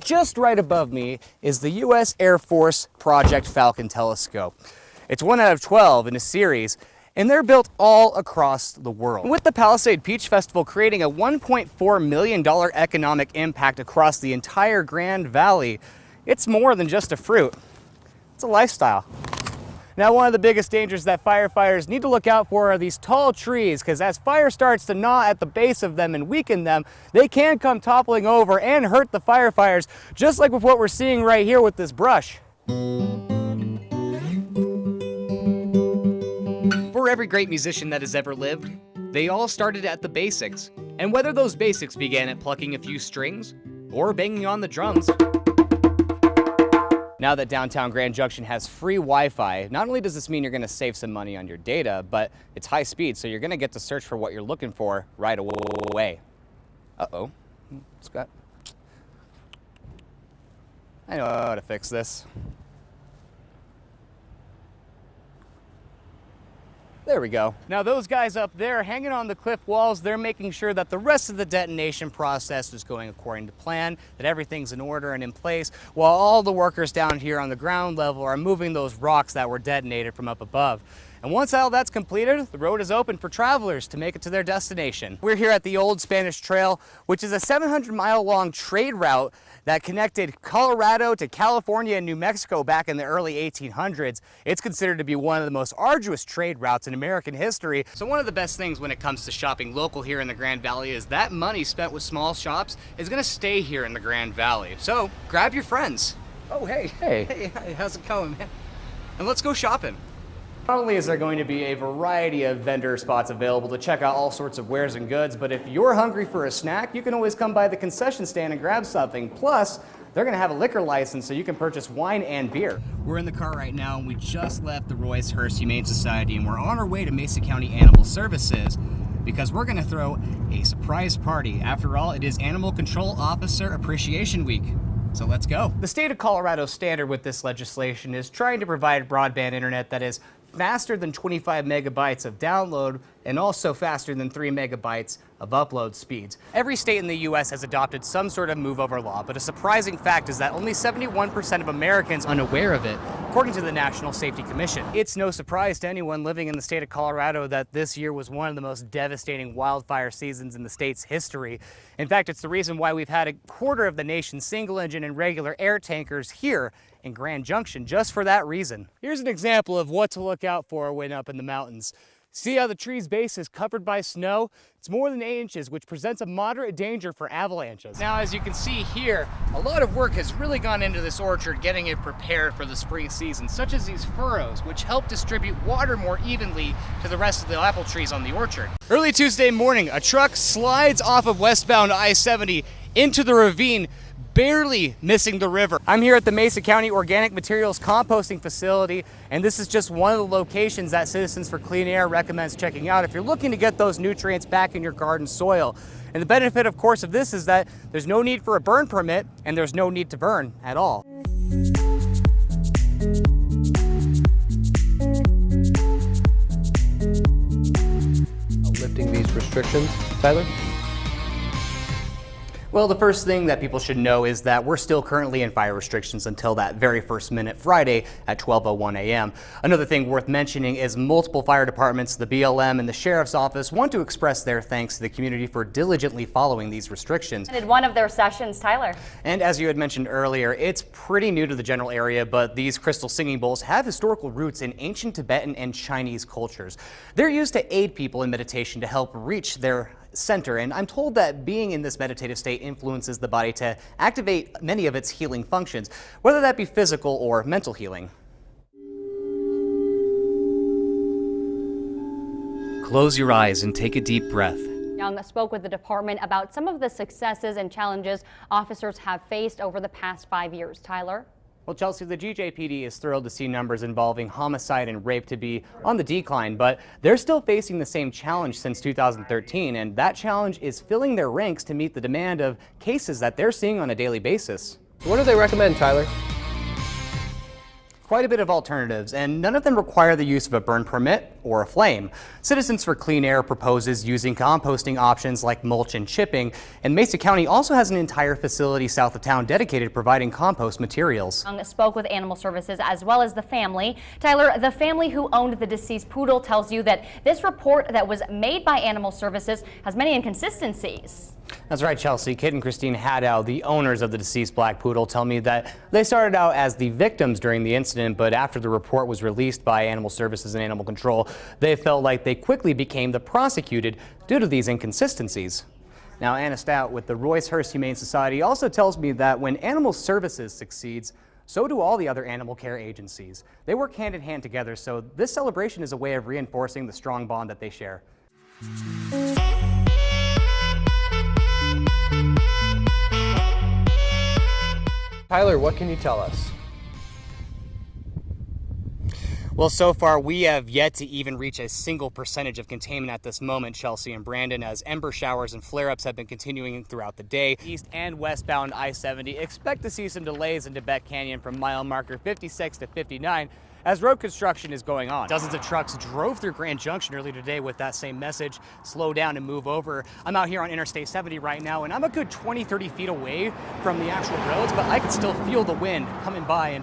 Just right above me is the U.S. Air Force Project Falcon telescope. It's 1 out of 12 in a series, and they're built all across the world. With the Palisade Peach Festival creating a $1.4 million economic impact across the entire Grand Valley, it's more than just a fruit. It's a lifestyle. Now, one of the biggest dangers that firefighters need to look out for are these tall trees, because as fire starts to gnaw at the base of them and weaken them, they can come toppling over and hurt the firefighters, just like with what we're seeing right here with this brush. For every great musician that has ever lived, they all started at the basics. And whether those basics began at plucking a few strings or banging on the drums. Now that downtown Grand Junction has free Wi-Fi, not only does this mean you're going to save some money on your data, but it's high speed, so you're going to get to search for what you're looking for right away. Uh-oh. Scott. I know how to fix this. There we go. Now those guys up there hanging on the cliff walls, they're making sure that the rest of the detonation process is going according to plan, that everything's in order and in place, while all the workers down here on the ground level are moving those rocks that were detonated from up above. And once all that's completed, the road is open for travelers to make it to their destination. We're here at the Old Spanish Trail, which is a 700-mile-long trade route that connected Colorado to California and New Mexico back in the early 1800s. It's considered to be one of the most arduous trade routes in American history. So one of the best things when it comes to shopping local here in the Grand Valley is that money spent with small shops is gonna stay here in the Grand Valley. So grab your friends. Oh, hey. Hey, how's it going, man? And let's go shopping. Not only is there going to be a variety of vendor spots available to check out all sorts of wares and goods, but if you're hungry for a snack, you can always come by the concession stand and grab something. Plus, they're gonna have a liquor license so you can purchase wine and beer. We're in the car right now and we just left the Royce Hearst Humane Society and we're on our way to Mesa County Animal Services because we're gonna throw a surprise party. After all, it is Animal Control Officer Appreciation Week. So let's go. The state of Colorado's standard with this legislation is trying to provide broadband internet that is faster than 25 megabytes of download and also faster than 3 megabytes of upload speeds. Every state in the US has adopted some sort of move over law, but a surprising fact is that only 71% of Americans are unaware of it, according to the National Safety Commission. It's no surprise to anyone living in the state of Colorado that this year was one of the most devastating wildfire seasons in the state's history. In fact, it's the reason why we've had a quarter of the nation's single engine and regular air tankers here in Grand Junction, just for that reason. Here's an example of what to look out for when up in the mountains. See how the tree's base is covered by snow? It's more than 8 inches, which presents a moderate danger for avalanches. Now, as you can see here, a lot of work has really gone into this orchard getting it prepared for the spring season, such as these furrows, which help distribute water more evenly to the rest of the apple trees on the orchard. Early Tuesday morning, a truck slides off of westbound I-70 into the ravine, barely missing the river. I'm here at the Mesa County Organic Materials Composting Facility, and this is just one of the locations that Citizens for Clean Air recommends checking out if you're looking to get those nutrients back in your garden soil. And the benefit, of course, of this is that there's no need for a burn permit, and there's no need to burn at all. Lifting these restrictions, Tyler? Well, the first thing that people should know is that we're still currently in fire restrictions until that very first minute Friday at 12:01 a.m. Another thing worth mentioning is multiple fire departments, the BLM and the Sheriff's Office want to express their thanks to the community for diligently following these restrictions. And one of their sessions, Tyler. And as you had mentioned earlier, it's pretty new to the general area, but these crystal singing bowls have historical roots in ancient Tibetan and Chinese cultures. They're used to aid people in meditation to help reach their center, and I'm told that being in this meditative state influences the body to activate many of its healing functions, whether that be physical or mental healing. Close your eyes and take a deep breath. Young spoke with the department about some of the successes and challenges officers have faced over the past 5 years. Tyler? Well, Chelsea, the GJPD is thrilled to see numbers involving homicide and rape to be on the decline, but they're still facing the same challenge since 2013, and that challenge is filling their ranks to meet the demand of cases that they're seeing on a daily basis. What do they recommend, Tyler? quite a bit of alternatives, and none of them require the use of a burn permit or a flame. Citizens for Clean Air proposes using composting options like mulch and chipping, and Mesa County also has an entire facility south of town dedicated to providing compost materials. Spoke with Animal Services as well as the family. Tyler, the family who owned the deceased poodle tells you that this report that was made by Animal Services has many inconsistencies. That's right, Chelsea. Kit and Christine Haddow, the owners of the deceased black poodle, tell me that they started out as the victims during the incident, but after the report was released by Animal Services and Animal Control, they felt like they quickly became the prosecuted due to these inconsistencies. Now, Anna Stout with the Royce Hurst Humane Society also tells me that when Animal Services succeeds, so do all the other animal care agencies. They work hand in hand together, so this celebration is a way of reinforcing the strong bond that they share. Tyler, what can you tell us? Well, so far we have yet to even reach a single percentage of containment at this moment, Chelsea and Brandon, as ember showers and flare-ups have been continuing throughout the day. East and westbound I-70, expect to see some delays in Tibet Canyon from mile marker 56 to 59 as road construction is going on. Dozens of trucks drove through Grand Junction earlier today with that same message, slow down and move over. I'm out here on Interstate 70 right now, and I'm a good 20-30 feet away from the actual roads, but I can still feel the wind coming by, and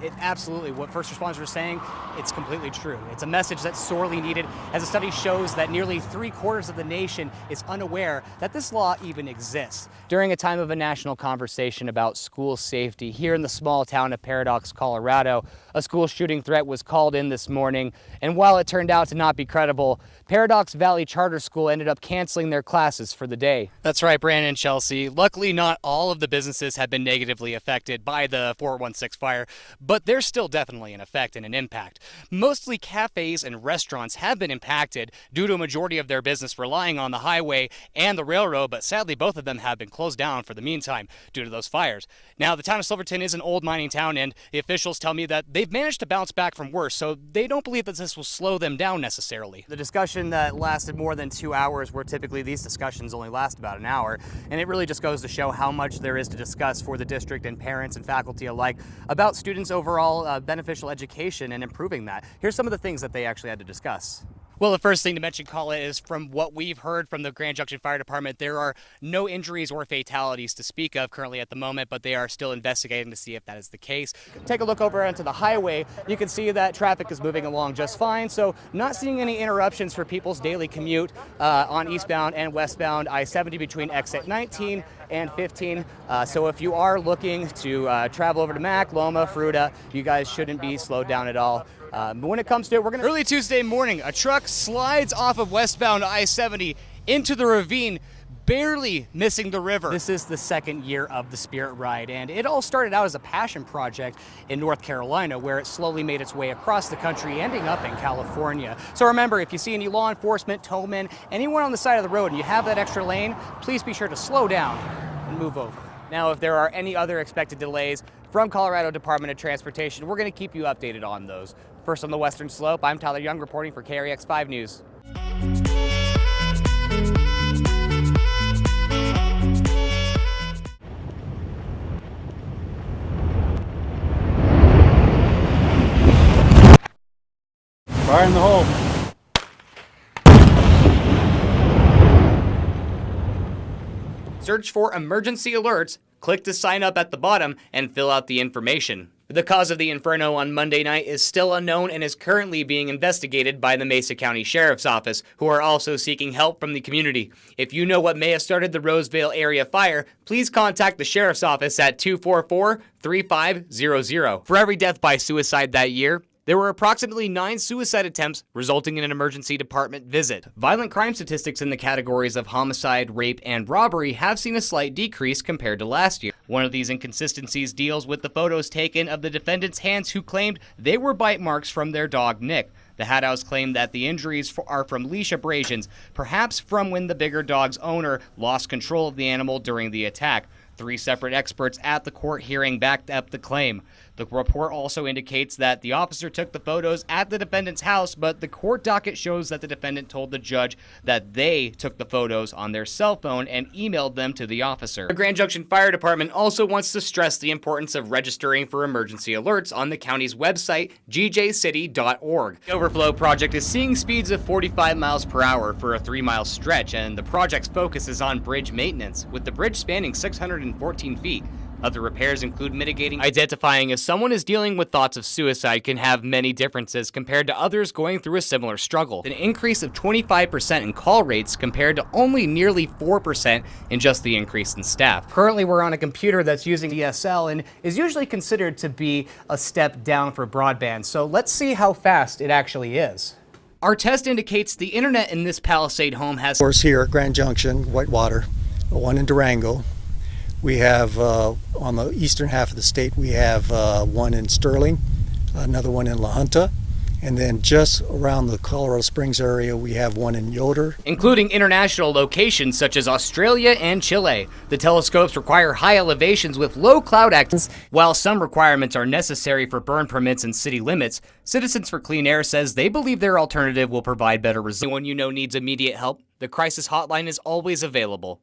it absolutely, what first responders are saying, it's completely true. It's a message that's sorely needed, as a study shows that nearly 3/4 of the nation is unaware that this law even exists. During a time of a national conversation about school safety here in the small town of Paradox, Colorado, a school shooting threat was called in this morning, and while it turned out to not be credible, Paradox Valley Charter School ended up canceling their classes for the day. That's right, Brandon and Chelsea. Luckily, not all of the businesses have been negatively affected by the 416 fire, but there's still definitely an effect and an impact. Mostly cafes and restaurants have been impacted due to a majority of their business relying on the highway and the railroad, but sadly both of them have been closed down for the meantime due to those fires. Now, the town of Silverton is an old mining town, and the officials tell me that they've managed to bounce back from worse, so they don't believe that this will slow them down necessarily. The discussion that lasted more than 2 hours, where typically these discussions only last about an hour, and it really just goes to show how much there is to discuss for the district and parents and faculty alike about students' overall beneficial education and improving that. Here's some of the things that they actually had to discuss. Well, the first thing to mention, Kala, is from what we've heard from the Grand Junction Fire Department, there are no injuries or fatalities to speak of currently at the moment, but they are still investigating to see if that is the case. Take a look over onto the highway. You can see that traffic is moving along just fine, so not seeing any interruptions for people's daily commute on eastbound and westbound I-70 between exit 19 and 15. So if you are looking to travel over to Mac, Loma, Fruita, you guys shouldn't be slowed down at all. But when it comes to it, early Tuesday morning, a truck slides off of westbound I-70 into the ravine, barely missing the river. This is the second year of the Spirit Ride, and it all started out as a passion project in North Carolina, where it slowly made its way across the country, ending up in California. So remember, if you see any law enforcement, towmen, anyone on the side of the road, and you have that extra lane, please be sure to slow down and move over. Now, if there are any other expected delays from Colorado Department of Transportation, we're going to keep you updated on those. First on the Western Slope, I'm Tyler Young reporting for KREX 5 News. Fire in the hole. Search for emergency alerts, click to sign up at the bottom, and fill out the information. The cause of the inferno on Monday night is still unknown and is currently being investigated by the Mesa County Sheriff's Office, who are also seeking help from the community. If you know what may have started the Roseville area fire, please contact the Sheriff's Office at 244-3500. For every death by suicide that year, there were approximately 9 suicide attempts, resulting in an emergency department visit. Violent crime statistics in the categories of homicide, rape, and robbery have seen a slight decrease compared to last year. One of these inconsistencies deals with the photos taken of the defendant's hands, who claimed they were bite marks from their dog, Nick. The Haddows claim that the injuries are from leash abrasions, perhaps from when the bigger dog's owner lost control of the animal during the attack. 3 separate experts at the court hearing backed up the claim. The report also indicates that the officer took the photos at the defendant's house, but the court docket shows that the defendant told the judge that they took the photos on their cell phone and emailed them to the officer. The Grand Junction Fire Department also wants to stress the importance of registering for emergency alerts on the county's website, gjcity.org. The Overflow project is seeing speeds of 45 miles per hour for a 3-mile stretch, and the project's focus is on bridge maintenance, with the bridge spanning 614 feet. Other repairs include mitigating. Identifying if someone is dealing with thoughts of suicide can have many differences compared to others going through a similar struggle. An increase of 25% in call rates compared to only nearly 4% in just the increase in staff. Currently, we're on a computer that's using DSL and is usually considered to be a step down for broadband. So let's see how fast it actually is. Our test indicates the internet in this Palisade home has. Of course, here at Grand Junction, Whitewater, one in Durango. We have, on the eastern half of the state, we have one in Sterling, another one in La Junta, and then just around the Colorado Springs area, we have one in Yoder. Including international locations such as Australia and Chile. The telescopes require high elevations with low cloud activity. While some requirements are necessary for burn permits and city limits, Citizens for Clean Air says they believe their alternative will provide better results. Anyone you know needs immediate help, the crisis hotline is always available.